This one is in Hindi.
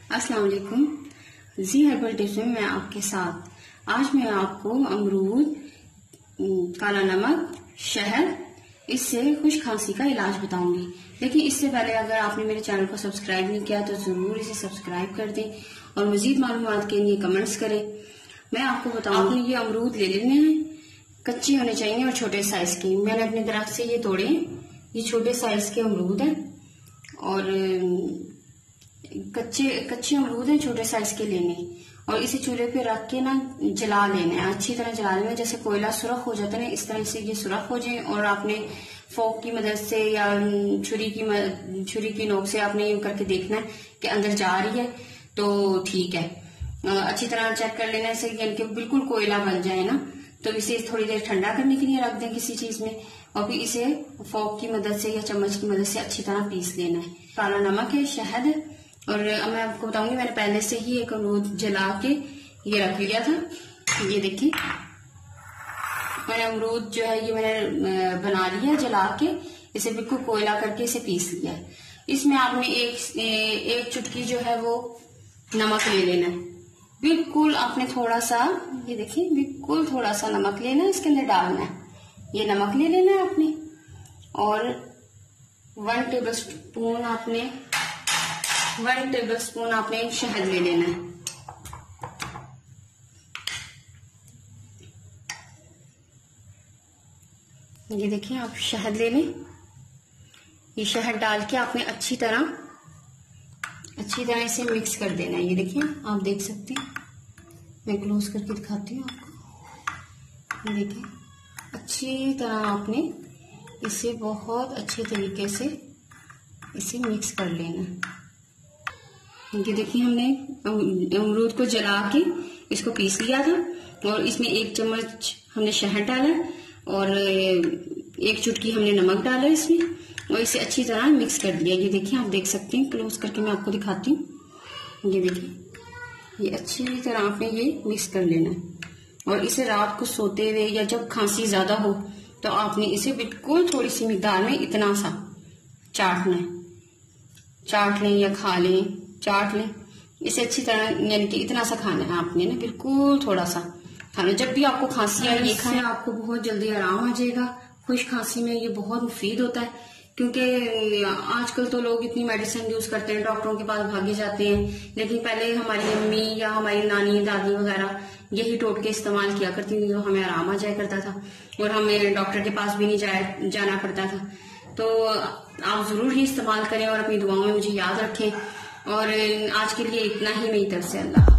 अस्सलाम वालेकुम। जी हर्बल टिप्स में मैं आपके साथ आज मैं आपको अमरूद, काला नमक, शहद, इससे खुश खांसी का इलाज बताऊंगी। लेकिन इससे पहले अगर आपने मेरे चैनल को सब्सक्राइब नहीं किया तो जरूर इसे सब्सक्राइब कर दें और मजीद मालूमात के लिए कमेंट्स करें। मैं आपको बताऊंगी, आपने ये अमरूद ले लेने हैं, कच्चे होने चाहिए और छोटे साइज के। मैंने अपने दरख्त से ये तोड़े, ये छोटे साइज के अमरूद हैं और कच्चे अमरूद हैं, छोटे साइज के लेने और इसे चूल्हे पे रख के ना जला लेना है, अच्छी तरह जला लेना है। जैसे कोयला सुरख हो जाता है ना, इस तरह से ये सुरख हो जाए और आपने फोक की मदद से या छुरी की नोक से आपने यूं करके देखना है कि अंदर जा रही है तो ठीक है। अच्छी तरह चेक कर लेना है यानी कि बिल्कुल कोयला बन जाए ना, तो इसे थोड़ी देर ठंडा करने के लिए रख दें किसी चीज में और फिर इसे फोक की मदद से या चम्मच की मदद से अच्छी तरह पीस लेना है। काला नमक है, शहद है और मैं आपको बताऊंगी, मैंने पहले से ही एक अमरूद जला के ये रख लिया था। ये देखिए मैंने अमरूद जो है ये मैंने बना लिया जला के, इसे बिल्कुल कोयला करके इसे पीस लिया है। इसमें आपने एक चुटकी जो है वो नमक ले लेना है, बिल्कुल आपने थोड़ा सा, ये देखिए बिल्कुल थोड़ा सा नमक लेना है, इसके अंदर डालना है। ये नमक ले लेना है आपने और 1 टेबलस्पून आपने शहद ले लेना है। ये देखिए आप शहद ले लें, ये शहद डाल के आपने अच्छी तरह इसे मिक्स कर देना है। ये देखिए आप देख सकते हैं, मैं क्लोज करके दिखाती हूँ आपको। ये देखिए अच्छी तरह आपने इसे बहुत अच्छे तरीके से इसे मिक्स कर लेना है। ये देखिए हमने अमरूद को जला के इसको पीस लिया था और इसमें 1 चम्मच हमने शहद डाला और 1 चुटकी हमने नमक डाला इसमें और इसे अच्छी तरह मिक्स कर दिया। ये देखिए आप देख सकते हैं, क्लोज करके मैं आपको दिखाती हूँ। ये देखिए ये अच्छी तरह आपने ये मिक्स कर लेना है और इसे रात को सोते हुए या जब खांसी ज्यादा हो तो आपने इसे बिल्कुल थोड़ी सी मिकदार में इतना सा चाट लें या खा लें, चाट लें इसे अच्छी तरह, यानी कि इतना सा खाना है आपने ना, बिल्कुल थोड़ा सा खाना। जब भी आपको खांसी आए ये खाएं, आपको बहुत जल्दी आराम आ जाएगा। खुश खांसी में ये बहुत मुफीद होता है क्योंकि आजकल तो लोग इतनी मेडिसिन यूज करते हैं, डॉक्टरों के पास भागे जाते हैं, लेकिन पहले हमारी अम्मी या हमारी नानी दादी वगैरह यही टोटके इस्तेमाल किया करती थी, तो हमें आराम आ जाया करता था और हमें डॉक्टर के पास भी नहीं जाना पड़ता था। तो आप जरूर ही इस्तेमाल करें और अपनी दुआओं में मुझे याद रखें। और आज के लिए इतना ही, मेरी तरफ से अल्लाह।